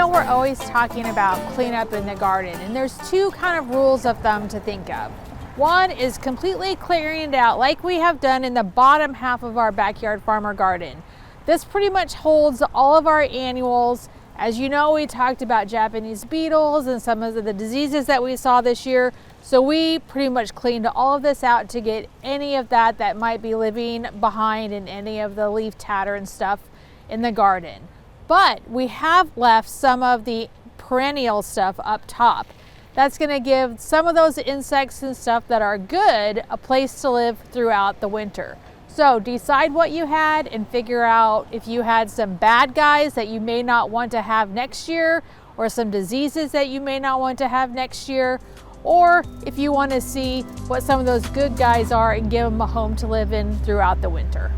know we're always talking about cleanup in the garden, and there's two kind of rules of thumb to think of. One is completely clearing it out like we have done in the bottom half of our backyard farmer garden. This pretty much holds all of our annuals. As you know, we talked about Japanese beetles and some of the diseases that we saw this year. So we pretty much cleaned all of this out to get any of that might be living behind in any of the leaf tatter and stuff in the garden. But we have left some of the perennial stuff up top. That's going to give some of those insects and stuff that are good a place to live throughout the winter. So decide what you had and figure out if you had some bad guys that you may not want to have next year, or some diseases that you may not want to have next year, or if you want to see what some of those good guys are and give them a home to live in throughout the winter.